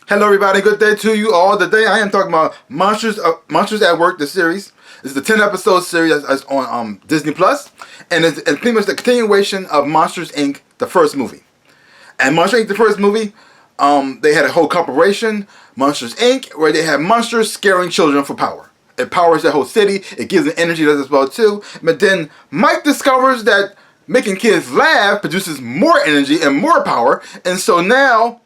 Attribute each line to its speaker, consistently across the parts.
Speaker 1: Hello, everybody. Good day to you all. Today I am talking about Monsters at Work, the series. This is the 10-episode series that's on Disney Plus, and it's pretty much the continuation of Monsters Inc., the first movie. And Monsters Inc., the first movie, they had a whole corporation, Monsters Inc., where they had monsters scaring children for power. It powers the whole city. It gives them energy as well too. But then Mike discovers that making kids laugh produces more energy and more power, and so now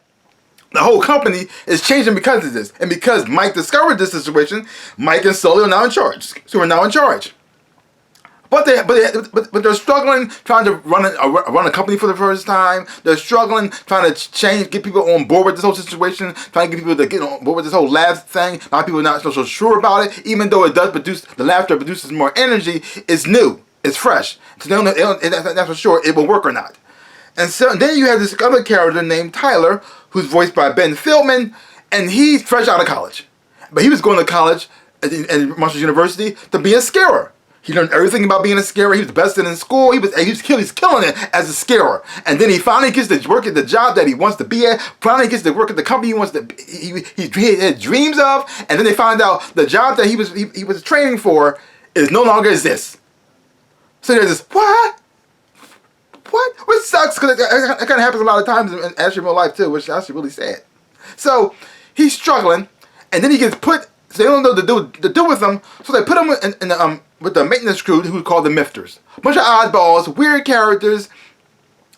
Speaker 1: the whole company is changing because of this. And because Mike discovered this situation, Mike and Sully are now in charge. So we're now in charge. But they're struggling trying to run a company for the first time. They're struggling trying to get people on board with this whole situation, trying to get people to get on board with this whole laugh thing. A lot of people are not so sure about it, even though it does produce, the laughter produces more energy. It's new, it's fresh. So they don't, that's for sure it will work or not. And so then you have this other character named Tyler, who's voiced by Ben Feldman, and he's fresh out of college. But he was going to college at Monsters University to be a scarer. He learned everything about being a scarer. He was the best in school. He's killing it as a scarer. And then he finally gets to work at the job that he wants to be at. Finally gets to work at the company he had dreams of. And then they find out the job that he was training for is no longer exists. So there's this, what? Which sucks, because it kind of happens a lot of times in actual real life too, which is actually really sad. So he's struggling, and then he gets put. So they don't know what to do with him, so they put him with the maintenance crew, who called the Mifters. A bunch of oddballs, weird characters,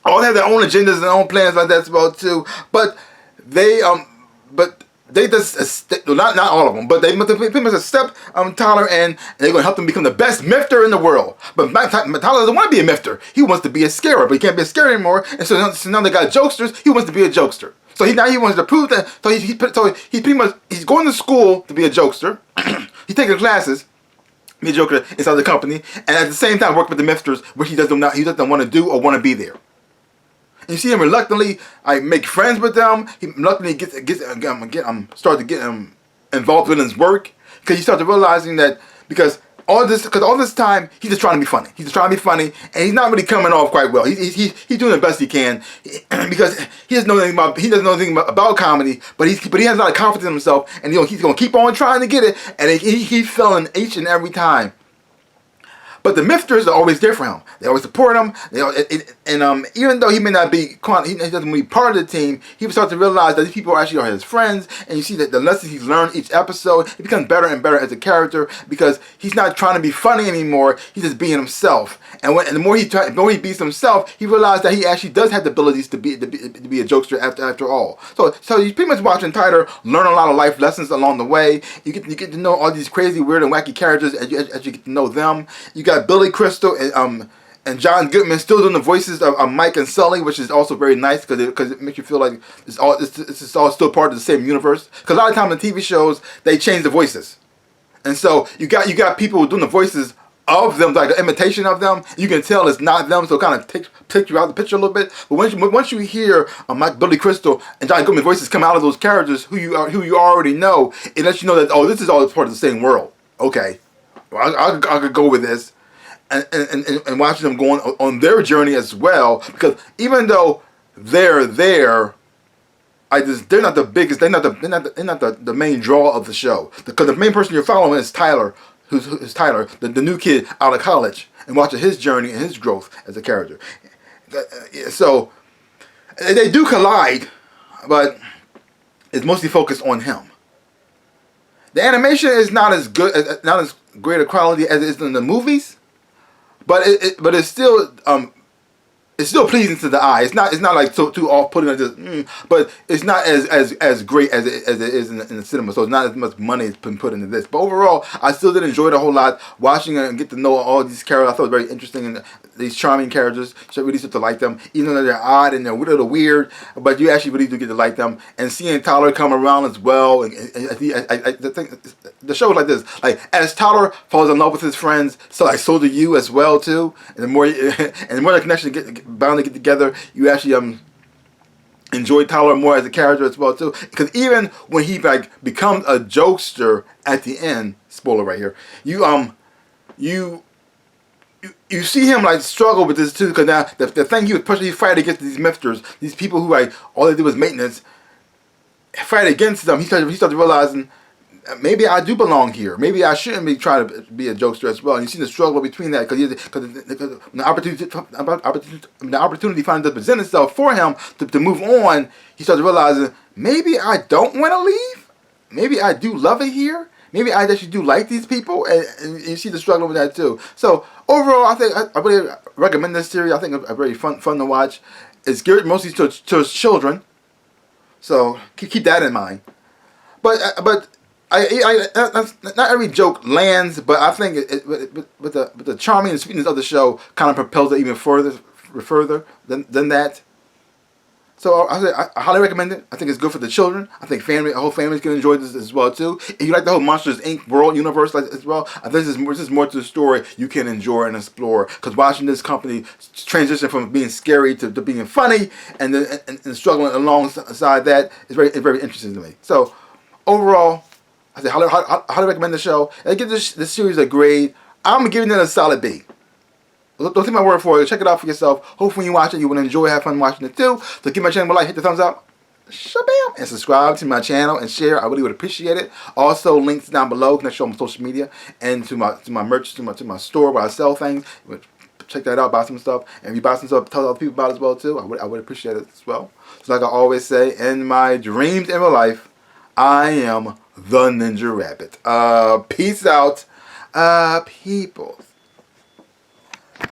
Speaker 1: all have their own agendas and their own plans like that as well too. But they just, not all of them, but they pretty much accept Tyler, and they're going to help them become the best Mifter in the world. But Tyler doesn't want to be a Mifter. He wants to be a scarer, but he can't be a scarer anymore. And so now they got jokesters. He wants to be a jokester. So he wants to prove that. So he's going to school to be a jokester. He's taking classes, be a joker inside the company, and at the same time work with the Mifters, which he doesn't want to do or want to be there. And you see him reluctantly make friends with them. He reluctantly start to get involved in his work, because you start to realizing that because all this time he's just trying to be funny. He's just trying to be funny, and he's not really coming off quite well. He's doing the best he can because he doesn't know anything about comedy, but he has a lot of confidence in himself, and he's going to keep on trying to get it, and he's failing each and every time. But the Mifters are always there for him. They always support him. Even though he may not be, he doesn't be part of the team, he starts to realize that these people are his friends. And you see that the lessons he's learned each episode, he becomes better and better as a character, because he's not trying to be funny anymore. He's just being himself. And the more he beats himself, he realizes that he actually does have the abilities to be a jokester after all. So he's pretty much watching Tyler learn a lot of life lessons along the way. You get to know all these crazy, weird, and wacky characters as you get to know them. You got Billy Crystal and John Goodman still doing the voices of Mike and Sully, which is also very nice, because it makes you feel like it's all still part of the same universe. Because a lot of times in TV shows they change the voices, and so you got people doing the voices of them, like an imitation of them. You can tell it's not them, so it kind of takes you out of the picture a little bit. But once you hear Billy Crystal and John Goodman voices come out of those characters who you already know, it lets you know that, oh, this is all part of the same world. Okay, well, I could go with this. And watching them going on their journey as well, because even though they're there, they're not the biggest, they're not the main draw of the show, because the main person you're following is Tyler, who's Tyler, the new kid out of college, and watching his journey and his growth as a character. So they do collide, but it's mostly focused on him. The animation is not as good, not as great a quality as it is in the movies. But it's still pleasing to the eye. It's not like too off-putting or just but it's not as great as it is in the cinema. So it's not as much money has been put into this. But overall, I still did enjoy it a whole lot, watching it and get to know all these characters. I thought it was very interesting, and these charming characters. So I really start to like them, even though they're odd and they're a little weird. But you actually really do get to like them. And seeing Tyler come around as well, and I think the show is like this: like, as Tyler falls in love with his friends, so do you as well too. And the more the connection bound to get together, you actually enjoy Tyler more as a character as well too. Because even when he becomes a jokester at the end, spoiler right here, you see him struggle with this too, because now the thing he was pushing, he fighting against these Mifters, these people who all they did was maintenance. fight against them, he started realizing maybe I do belong here. Maybe I shouldn't be trying to be a jokester as well. And you see the struggle between that because the opportunity finally does present itself for him to move on. He started realizing maybe I don't want to leave. Maybe I do love it here. Maybe I actually do like these people, and you see the struggle with that too. So overall, I think I really recommend this series. I think it's very fun to watch. It's geared mostly to children, so keep that in mind. But not every joke lands, but I think with the charming and sweetness of the show kind of propels it even further than that. So I highly recommend it. I think it's good for the children. I think whole families can enjoy this as well too. If you like the whole Monsters Inc. world universe as well, I think this is more to the story you can enjoy and explore. Because watching this company transition from being scary to being funny and struggling alongside that is very interesting to me. So overall, I say highly recommend the show. And I give this series a grade. I'm giving it a solid B. Don't take my word for it. Check it out for yourself. Hopefully you watch it, you will enjoy, have fun watching it too. So give my channel a like, hit the thumbs up, shabam, and subscribe to my channel and share. I really would appreciate it. Also, links down below. Connect you on social media and to my merch, to my store where I sell things. Check that out, buy some stuff. And if you buy some stuff, tell other people about it as well too. I would appreciate it as well. So like I always say, in my dreams in real life, I am the Ninja Rabbit. Peace out, people.